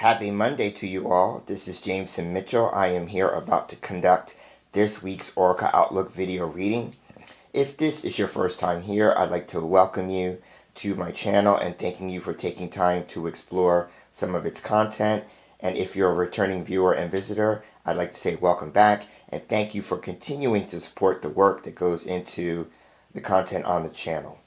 Happy Monday to you all. This is James and Mitchell. I am here about to conduct this week's Oracle Outlook video reading. If this is your first time here, I'd like to welcome you to my channel and thanking you for taking time to explore some of its content. And if you're a returning viewer and visitor, I'd like to say welcome back and thank you for continuing to support the work that goes into the content on the channel.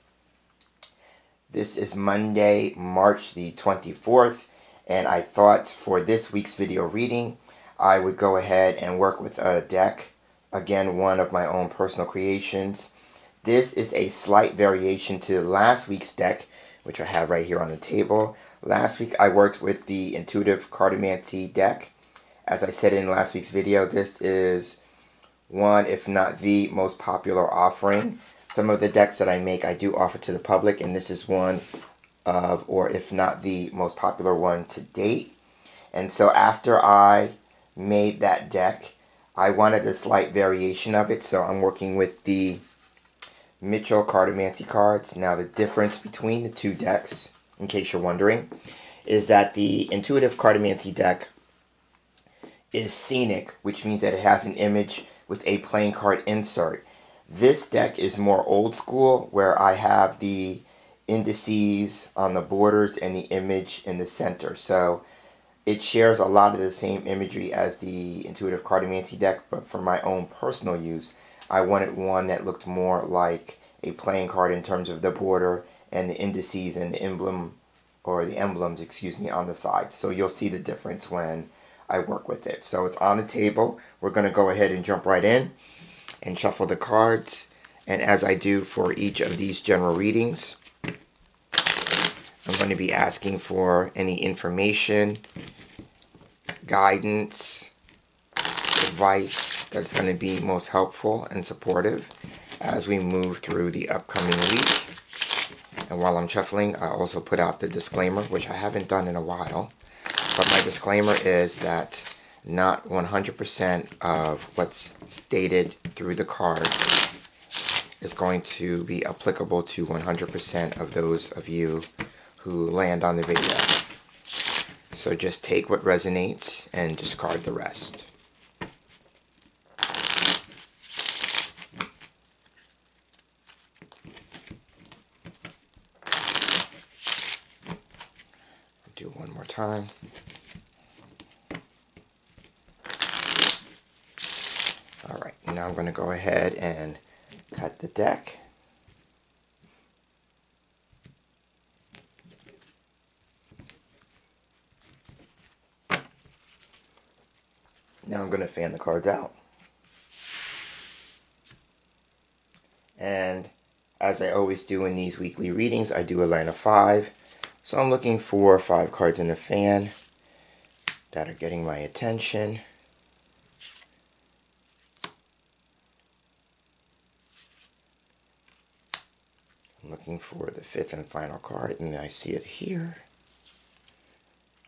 This is Monday, March the 24th. And I thought for this week's video reading, I would go ahead and work with a deck. Again, one of my own personal creations. This is a slight variation to last week's deck, which I have right here on the table. Last week I worked with the Intuitive Cartomancy deck. As I said in last week's video, this is one, if not the most popular offering. Some of the decks that I make, I do offer to the public, and this is one of, or if not the most popular one to date. And so after I made that deck, I wanted a slight variation of it, so I'm working with the Mitchell Cartomancy Cards. Now the difference between the two decks, in case you're wondering, is that the Intuitive Cartomancy deck is scenic, which means that it has an image with a playing card insert. This deck is more old school, where I have the indices on the borders and the image in the center. So it shares a lot of the same imagery as the Intuitive Cartomancy deck, but for my own personal use, I wanted one that looked more like a playing card in terms of the border and the indices and the emblem, or the emblems, excuse me, on the side. So you'll see the difference when I work with it. So it's on the table. We're going to go ahead and jump right in and shuffle the cards. And as I do for each of these general readings, I'm going to be asking for any information, guidance, advice that's going to be most helpful and supportive as we move through the upcoming week. And while I'm shuffling, I also put out the disclaimer, which I haven't done in a while. But my disclaimer is that not 100% of what's stated through the cards is going to be applicable to 100% of those of you who land on the video. So just take what resonates and discard the rest. Do one more time. Alright, now I'm going to go ahead and cut the deck. Now I'm going to fan the cards out. And as I always do in these weekly readings, I do a line of 5. So I'm looking for 5 cards in the fan that are getting my attention. I'm looking for the 5th and final card, and I see it here.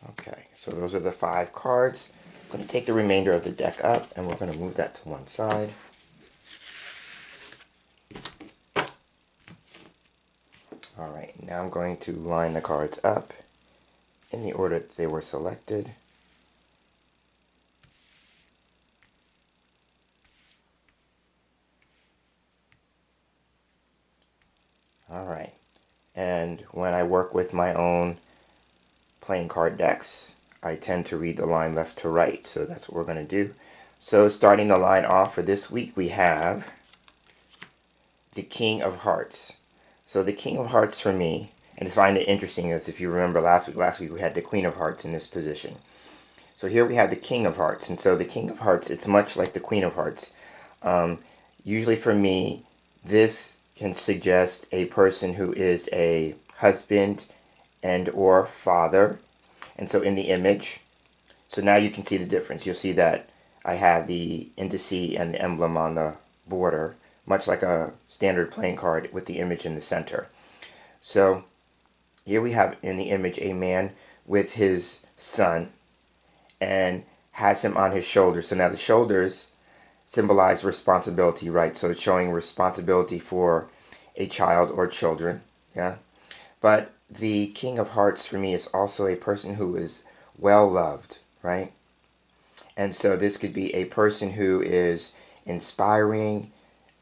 Okay, so those are the 5 cards. I'm going to take the remainder of the deck up, and we're going to move that to one side. Alright, now I'm going to line the cards up in the order that they were selected. Alright, and when I work with my own playing card decks, I tend to read the line left to right, so that's what we're going to do. So starting the line off for this week, we have the King of Hearts. So the King of Hearts for me, and I find it interesting, is if you remember last week we had the Queen of Hearts in this position. So here we have the King of Hearts, and so the King of Hearts, it's much like the Queen of Hearts. Usually for me, this can suggest a person who is a husband and or father. And so in the image, so now you can see the difference. You'll see that I have the indice and the emblem on the border, much like a standard playing card with the image in the center. So here we have in the image a man with his son and has him on his shoulders. So now the shoulders symbolize responsibility, right? So it's showing responsibility for a child or children, yeah? But the King of Hearts for me is also a person who is well loved, right? And so this could be a person who is inspiring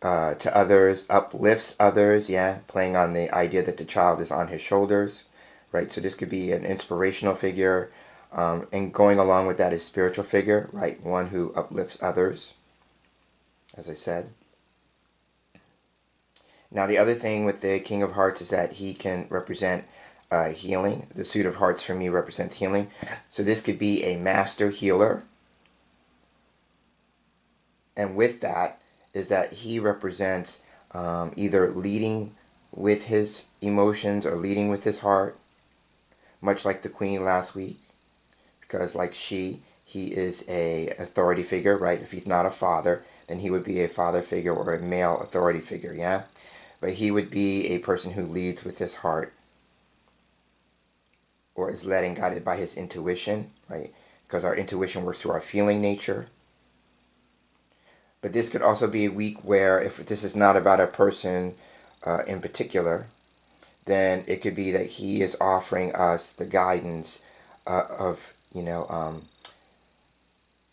to others, uplifts others, yeah, playing on the idea that the child is on his shoulders, right? So this could be an inspirational figure, and going along with that is spiritual figure, right? One who uplifts others, as I said. Now the other thing with the King of Hearts is that he can represent healing. The suit of hearts for me represents healing. So this could be a master healer. And with that is that he represents either leading with his emotions or leading with his heart, much like the Queen last week, because like he is a authority figure, right? If he's not a father, then he would be a father figure or a male authority figure, yeah? But he would be a person who leads with his heart or is led and guided by his intuition, right? Because our intuition works through our feeling nature. But this could also be a week where if this is not about a person in particular, then it could be that he is offering us the guidance of,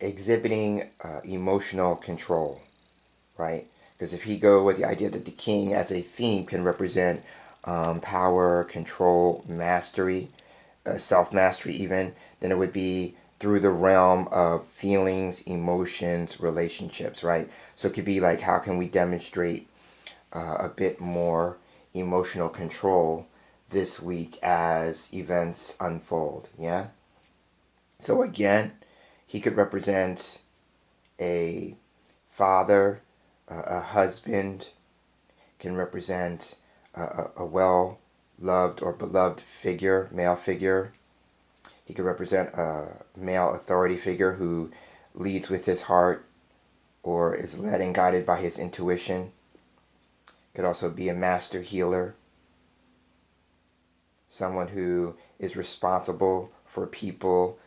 exhibiting emotional control, right? Because if he go with the idea that the king as a theme can represent power, control, mastery, self-mastery even, then it would be through the realm of feelings, emotions, relationships, right? So it could be like, how can we demonstrate a bit more emotional control this week as events unfold, yeah? So again, he could represent a father, a husband, can represent a well-loved or beloved figure, male figure. He could represent a male authority figure who leads with his heart or is led and guided by his intuition. Could also be a master healer, someone who is responsible for people,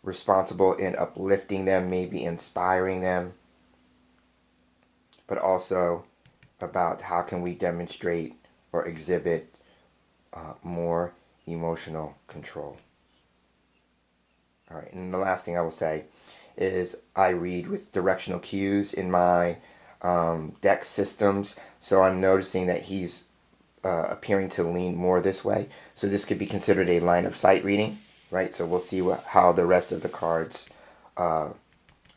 responsible in uplifting them, maybe inspiring them, but also about how can we demonstrate or exhibit more emotional control. All right, and the last thing I will say is I read with directional cues in my deck systems, so I'm noticing that he's appearing to lean more this way. So this could be considered a line of sight reading, right? So we'll see how the rest of the cards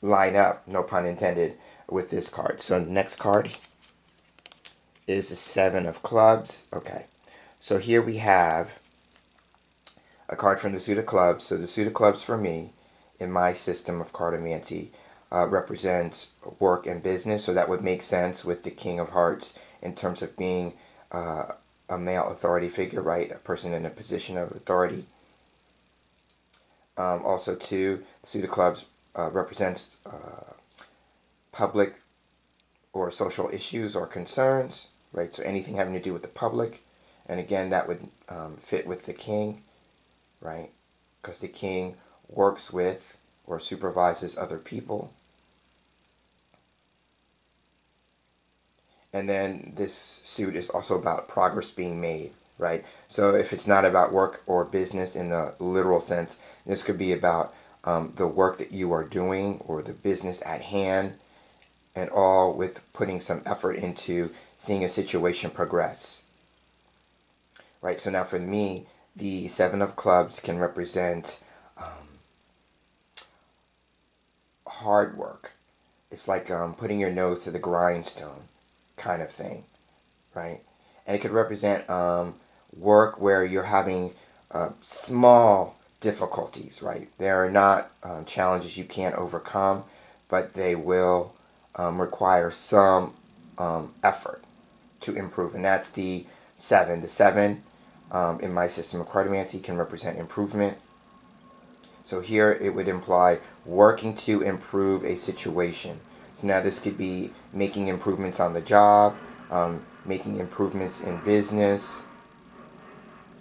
line up, no pun intended, with this card. So the next card is the Seven of Clubs. Okay, so here we have a card from the suit of clubs. So the suit of clubs for me, in my system of cartomancy, represents work and business. So that would make sense with the King of Hearts in terms of being a male authority figure, right? A person in a position of authority. Also, too, the suit of clubs represents public or social issues or concerns, right? So anything having to do with the public. And again, that would fit with the king, right? Because the king works with or supervises other people. And then this suit is also about progress being made, right? So if it's not about work or business in the literal sense, this could be about the work that you are doing or the business at hand, and all with putting some effort into seeing a situation progress, right? So now for me, the Seven of Clubs can represent hard work. It's like putting your nose to the grindstone kind of thing, right? And it could represent work where you're having small difficulties, right? There are not challenges you can't overcome, but they will require some effort to improve. And that's the seven. The seven in my system of cartomancy can represent improvement. So here it would imply working to improve a situation. So now this could be making improvements on the job, making improvements in business,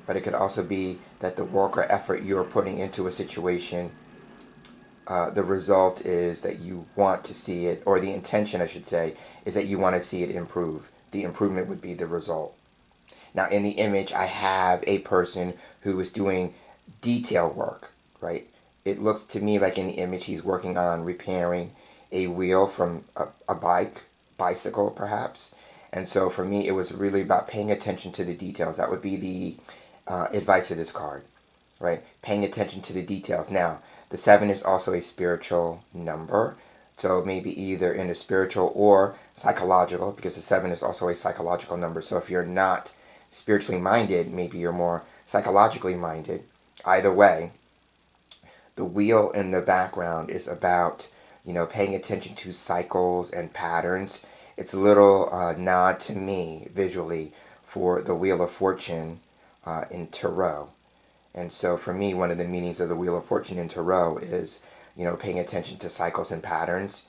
but it could also be that the work or effort you're putting into a situation, the result is that you want to see it, or the intention, I should say, is that you want to see it improve. The improvement would be the result. Now in the image, I have a person who is doing detail work, right? It looks to me like in the image he's working on repairing a wheel from a bicycle perhaps. And so for me, it was really about paying attention to the details. That would be the advice of this card, right? Paying attention to the details. Now, the 7 is also a spiritual number. So maybe either in a spiritual or psychological, because the 7 is also a psychological number. So if you're not spiritually minded, maybe you're more psychologically minded. Either way, the wheel in the background is about, paying attention to cycles and patterns. It's a little nod to me visually for the Wheel of Fortune in Tarot. And so for me, one of the meanings of the Wheel of Fortune in Tarot is, paying attention to cycles and patterns,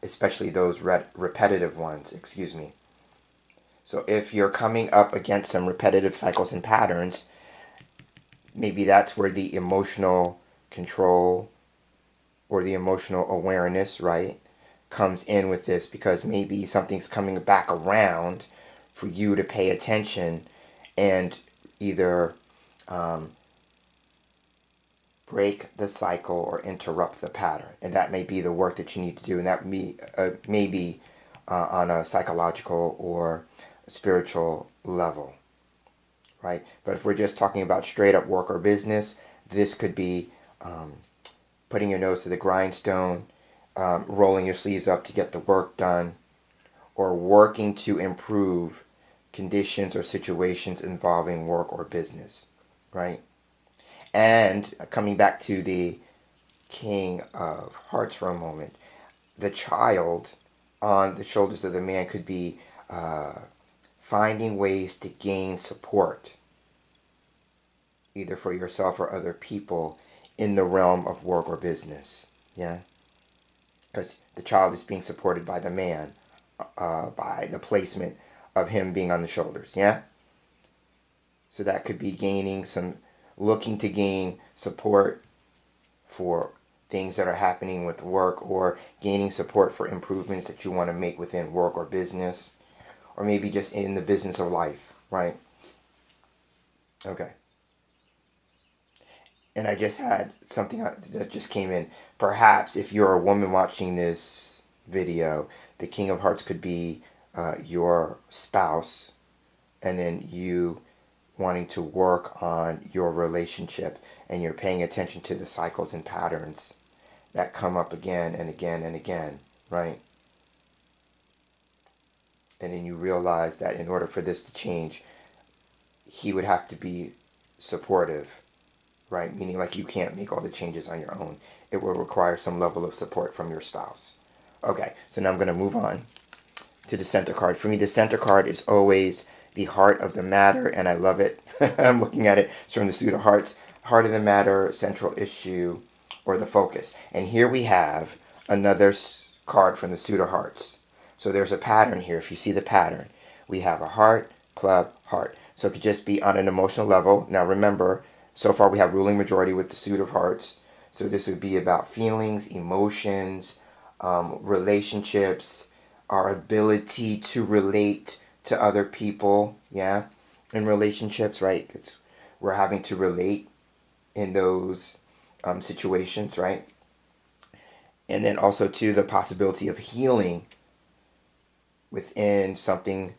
especially those repetitive ones, excuse me. So if you're coming up against some repetitive cycles and patterns, maybe that's where the emotional control or the emotional awareness, right, comes in with this, because maybe something's coming back around for you to pay attention and either break the cycle or interrupt the pattern. And that may be the work that you need to do, and that may be on a psychological or spiritual level, right? But if we're just talking about straight up work or business, this could be putting your nose to the grindstone, rolling your sleeves up to get the work done, or working to improve conditions or situations involving work or business, right? And coming back to the King of Hearts for a moment, the child on the shoulders of the man could be finding ways to gain support, either for yourself or other people, in the realm of work or business. Yeah? Because the child is being supported by the man, by the placement of him being on the shoulders. Yeah? So that could be looking to gain support for things that are happening with work, or gaining support for improvements that you want to make within work or business, or maybe just in the business of life, right? Okay. And I just had something that just came in. Perhaps if you're a woman watching this video, the King of Hearts could be your spouse, and then you wanting to work on your relationship, and you're paying attention to the cycles and patterns that come up again and again and again, right? And then you realize that in order for this to change, he would have to be supportive, right? Meaning like you can't make all the changes on your own. It will require some level of support from your spouse. Okay, so now I'm going to move on to the center card. For me, the center card is always the heart of the matter, and I love it. I'm looking at it. It's from the suit of hearts. Heart of the matter, central issue, or the focus. And here we have another card from the suit of hearts. So there's a pattern here. If you see the pattern, we have a heart, club, heart. So it could just be on an emotional level. Now remember, so far we have ruling majority with the suit of hearts. So this would be about feelings, emotions, relationships, our ability to relate to other people, yeah, in relationships, right? We're having to relate in those situations, right? And then also to the possibility of healing within something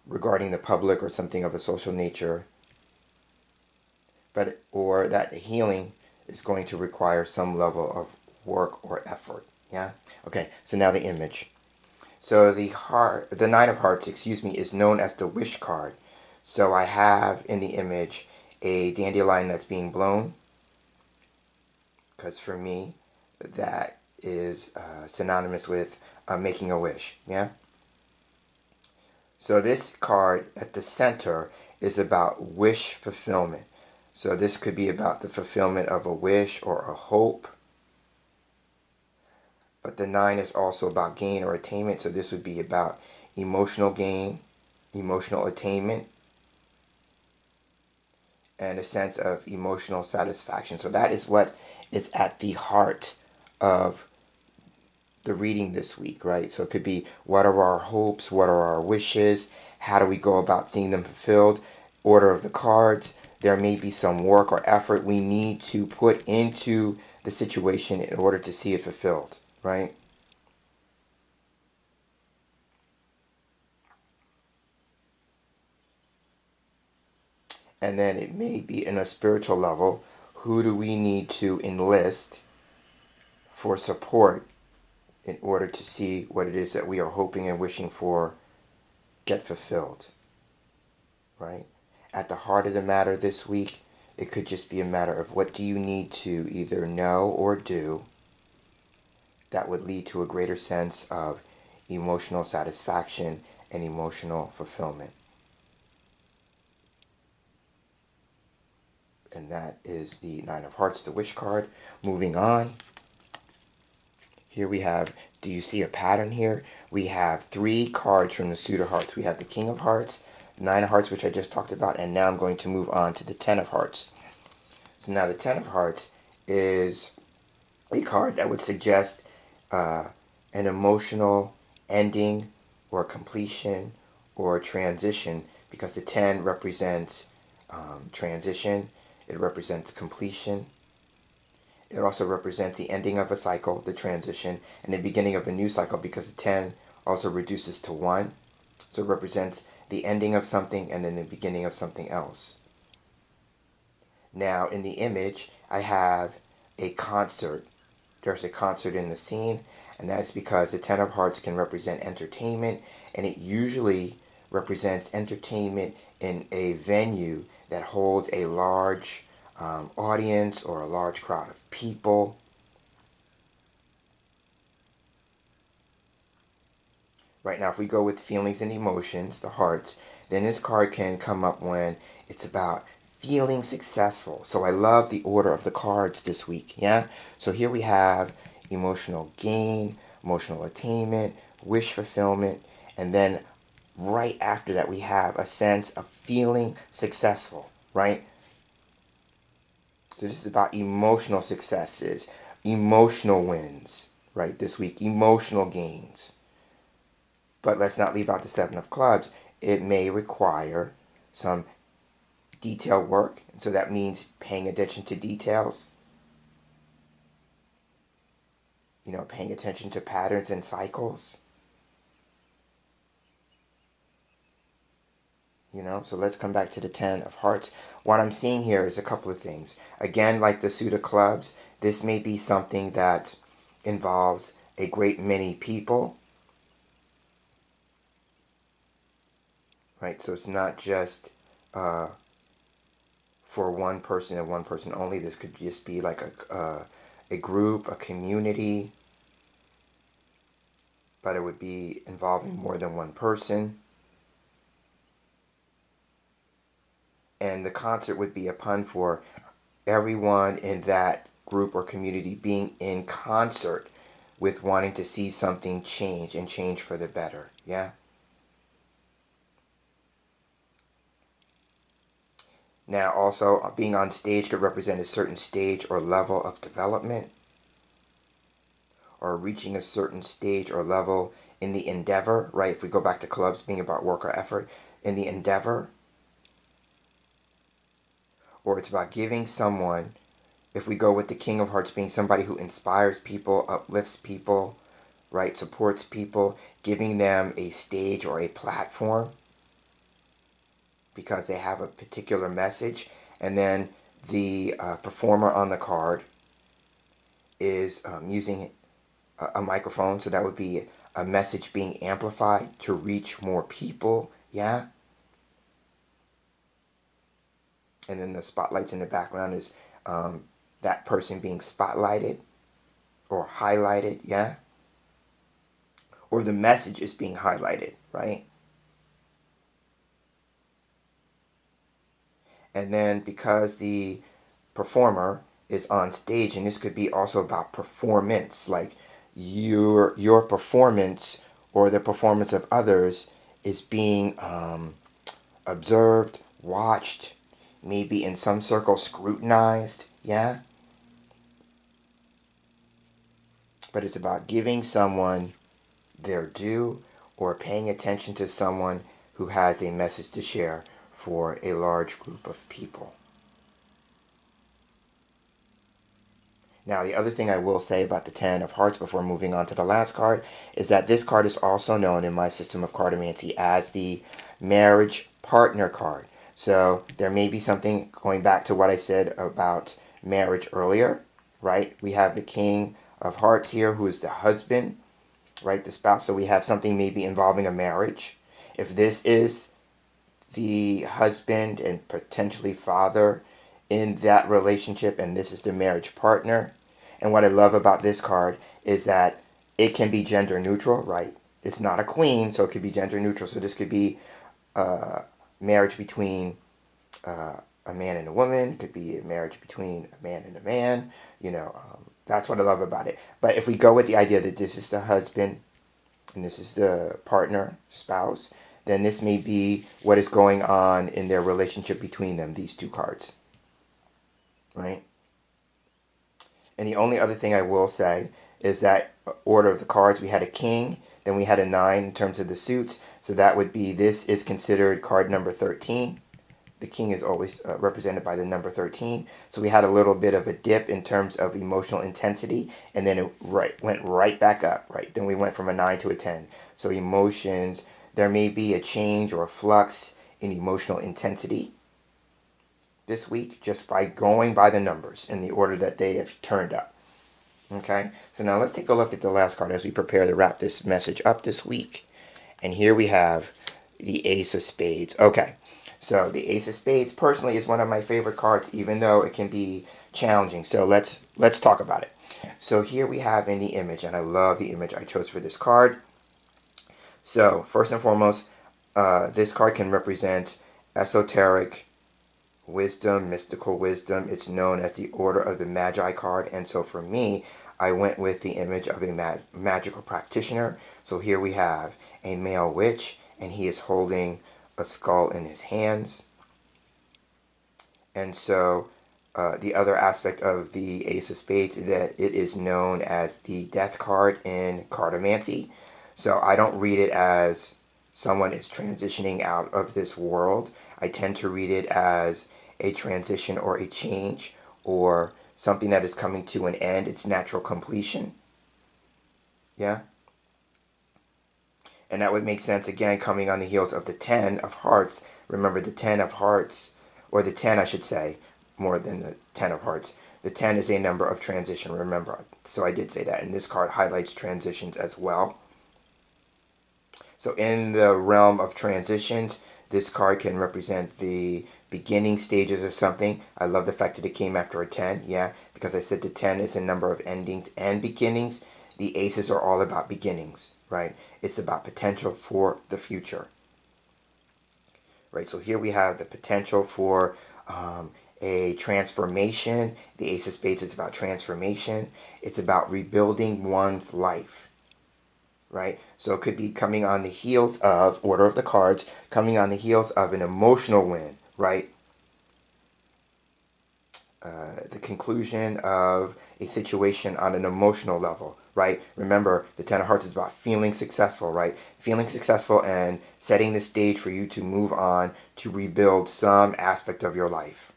regarding the public or something of a social nature, or that healing is going to require some level of work or effort. Yeah. Okay. So now the image. So the Nine of Hearts, is known as the wish card. So I have in the image a dandelion that's being blown, because for me that is synonymous with making a wish. Yeah. So this card at the center is about wish fulfillment. So this could be about the fulfillment of a wish or a hope. But the 9 is also about gain or attainment. So this would be about emotional gain, emotional attainment, and a sense of emotional satisfaction. So that is what is at the heart of the reading this week, right? So it could be, what are our hopes? What are our wishes? How do we go about seeing them fulfilled? Order of the cards. there may be some work or effort we need to put into the situation in order to see it fulfilled, right? And then it may be in a spiritual level, who do we need to enlist for support in order to see what it is that we are hoping and wishing for get fulfilled, right? At the heart of the matter this week, it could just be a matter of what do you need to either know or do that would lead to a greater sense of emotional satisfaction and emotional fulfillment. And that is the Nine of Hearts, the Wish card. Moving on. Here we have, do you see a pattern here? We have 3 cards from the suit of hearts. We have the King of Hearts, Nine of Hearts, which I just talked about, and now I'm going to move on to the Ten of Hearts. So now the Ten of Hearts is a card that would suggest an emotional ending or completion or transition, because the 10 represents transition, it represents completion. It also represents the ending of a cycle, the transition, and the beginning of a new cycle, because the 10 also reduces to 1. So it represents the ending of something and then the beginning of something else. Now, in the image, I have a concert. There's a concert in the scene, and that's because the Ten of Hearts can represent entertainment, and it usually represents entertainment in a venue that holds a large audience or a large crowd of people. Right now, if we go with feelings and emotions, the hearts, then this card can come up when it's about feeling successful. So I love the order of the cards this week, yeah? So here we have emotional gain, emotional attainment, wish fulfillment, and then right after that we have a sense of feeling successful, right? So this is about emotional successes, emotional wins, right? This week, emotional gains. But let's not leave out the Seven of Clubs. It may require some detailed work. So that means paying attention to details. You know, paying attention to patterns and cycles. You know, so let's come back to the Ten of Hearts. What I'm seeing here is a couple of things. Again, like the suit of clubs, this may be something that involves a great many people. Right, so it's not just for one person and one person only. This could just be like a group, a community, but it would be involving more than one person. And the concert would be a pun for everyone in that group or community being in concert with wanting to see something change and change for the better, yeah? Now also, being on stage could represent a certain stage or level of development, or reaching a certain stage or level in the endeavor, right? If we go back to clubs being about work or effort, in the endeavor, or it's about giving someone, if we go with the King of Hearts being somebody who inspires people, uplifts people, right, supports people, giving them a stage or a platform because they have a particular message. And then the performer on the card is using a microphone, so that would be a message being amplified to reach more people, yeah? And then the spotlights in the background is that person being spotlighted or highlighted, yeah? Or the message is being highlighted, right? And then because the performer is on stage, and this could be also about performance, like your performance or the performance of others is being observed, watched, maybe in some circles scrutinized, yeah? But it's about giving someone their due or paying attention to someone who has a message to share for a large group of people. Now, the other thing I will say about the Ten of Hearts before moving on to the last card is that this card is also known in my system of cartomancy as the marriage partner card. So there may be something going back to what I said about marriage earlier, right? We have the King of Hearts here, who is the husband, right? The spouse. So we have something maybe involving a marriage. If this is the husband and potentially father in that relationship, and this is the marriage partner. And what I love about this card is that it can be gender neutral, right? It's not a queen, so it could be gender neutral. So this could be marriage between a man and a woman. It could be a marriage between a man and a man. That's what I love about it. But if we go with the idea that this is the husband and this is the partner, spouse, then this may be what is going on in their relationship between them, these two cards. Right? And the only other thing I will say is that order of the cards, we had a king, then we had a 9 in terms of the suits. So that would be, this is considered card number 13. The king is always represented by the number 13. So we had a little bit of a dip in terms of emotional intensity, and then it went right back up, right? Then we went from a 9 to a 10. So emotions, there may be a change or a flux in emotional intensity this week just by going by the numbers in the order that they have turned up. Okay, so now let's take a look at the last card as we prepare to wrap this message up this week. And here we have the Ace of Spades. Okay, so the Ace of Spades personally is one of my favorite cards, even though it can be challenging. So let's talk about it. So here we have in the image, and I love the image I chose for this card. So first and foremost, this card can represent esoteric wisdom, mystical wisdom. It's known as the Order of the Magi card. And so for me, I went with the image of a magical practitioner. So here we have a male witch, and he is holding a skull in his hands. And so the other aspect of the Ace of Spades is that it is known as the death card in cartomancy. So I don't read it as someone is transitioning out of this world. I tend to read it as a transition or a change or something that is coming to an end, its natural completion. Yeah? And that would make sense, again, coming on the heels of the 10 of Hearts. Remember, the 10 of Hearts, or the 10, I should say, more than the 10 of Hearts. The 10 is a number of transition, remember. So I did say that. And this card highlights transitions as well. So in the realm of transitions, this card can represent the beginning stages of something. I love the fact that it came after a 10, yeah, because I said the 10 is a number of endings and beginnings. The aces are all about beginnings, right? It's about potential for the future, right? So here we have the potential for a transformation. The Ace of Spades is about transformation. It's about rebuilding one's life, right? So it could be coming on the heels of, order of the cards, coming on the heels of an emotional win, right? The conclusion of a situation on an emotional level, right? Remember, the Ten of Hearts is about feeling successful, right? Feeling successful and setting the stage for you to move on to rebuild some aspect of your life.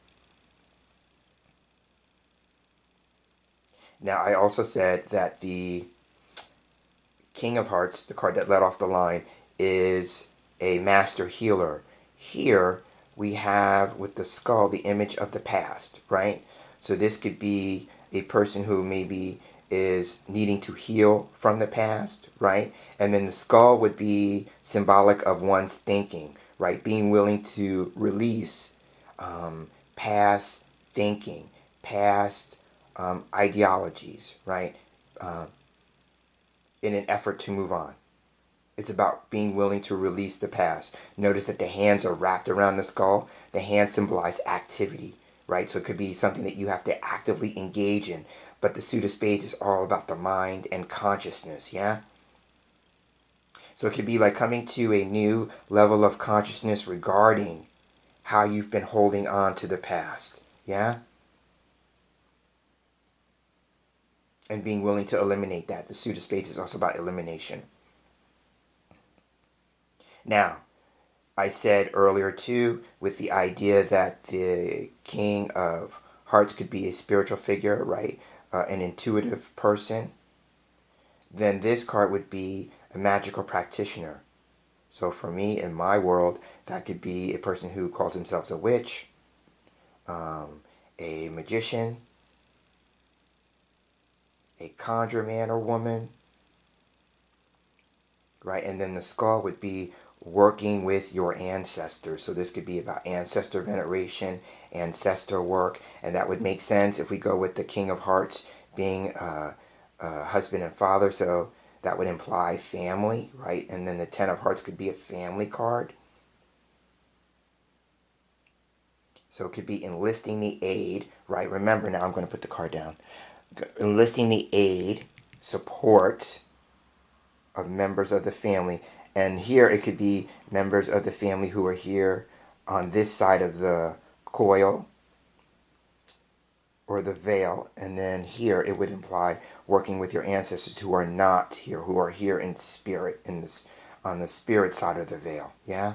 Now, I also said that the King of Hearts, the card that led off the line, is a master healer. Here we have with the skull the image of the past, right? So this could be a person who maybe is needing to heal from the past, right? And then the skull would be symbolic of one's thinking, right? Being willing to release past thinking, past ideologies, right? In an effort to move on. It's about being willing to release the past. Notice that the hands are wrapped around the skull. The hands symbolize activity, right? So it could be something that you have to actively engage in. But the suit of spades is all about the mind and consciousness, yeah? So it could be like coming to a new level of consciousness regarding how you've been holding on to the past, yeah? And being willing to eliminate that. The suit of spades is also about elimination. Now, I said earlier too, with the idea that the King of Hearts could be a spiritual figure, right? an intuitive person, then this card would be a magical practitioner. So for me, in my world, that could be a person who calls themselves a witch, a magician, a conjure man or woman, right? And then the skull would be working with your ancestors. So this could be about ancestor veneration, ancestor work, and that would make sense if we go with the King of Hearts being husband and father. So that would imply family, right? And then the Ten of Hearts could be a family card. So it could be enlisting the aid, right? Remember, now I'm going to put the card down. Enlisting the aid, support of members of the family. And here it could be members of the family who are here on this side of the coil or the veil. And then here it would imply working with your ancestors who are not here, who are here in spirit, in this, on the spirit side of the veil. Yeah?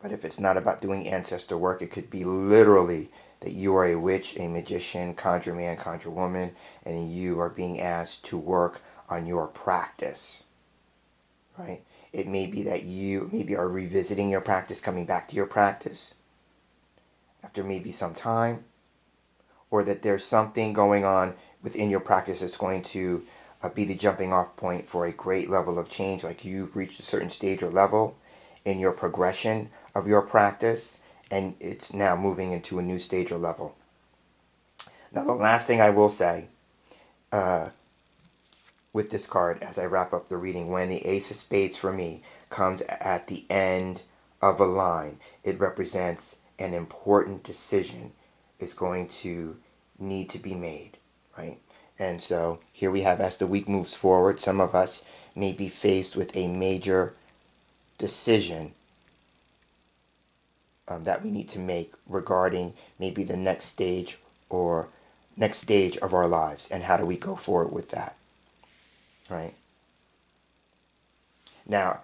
But if it's not about doing ancestor work, it could be literally that you are a witch, a magician, conjure man, conjure woman, and you are being asked to work on your practice, right? It may be that you maybe are revisiting your practice, coming back to your practice after maybe some time, or that there's something going on within your practice that's going to be the jumping off point for a great level of change, like you've reached a certain stage or level in your progression of your practice, and it's now moving into a new stage or level. Now, the last thing I will say with this card as I wrap up the reading, when the Ace of Spades for me comes at the end of a line, it represents an important decision is going to need to be made, right? And so here we have, as the week moves forward, some of us may be faced with a major decision that we need to make regarding maybe the next stage or next stage of our lives, and how do we go forward with that, right? Now,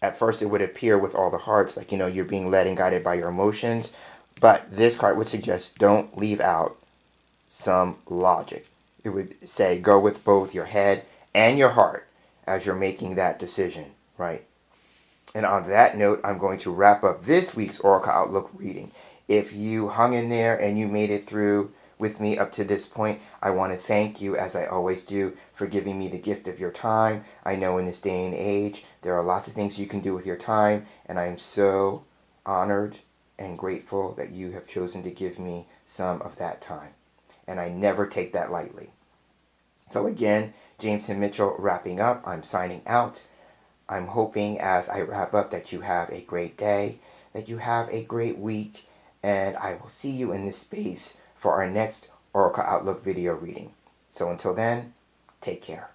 at first it would appear with all the hearts like, you're being led and guided by your emotions, but this card would suggest don't leave out some logic. It would say go with both your head and your heart as you're making that decision, right? And on that note, I'm going to wrap up this week's Oracle Outlook reading. If you hung in there and you made it through with me up to this point, I want to thank you, as I always do, for giving me the gift of your time. I know in this day and age, there are lots of things you can do with your time, and I am so honored and grateful that you have chosen to give me some of that time. And I never take that lightly. So again, James and Mitchell wrapping up. I'm signing out. I'm hoping as I wrap up that you have a great day, that you have a great week, and I will see you in this space for our next Oracle Outlook video reading. So until then, take care.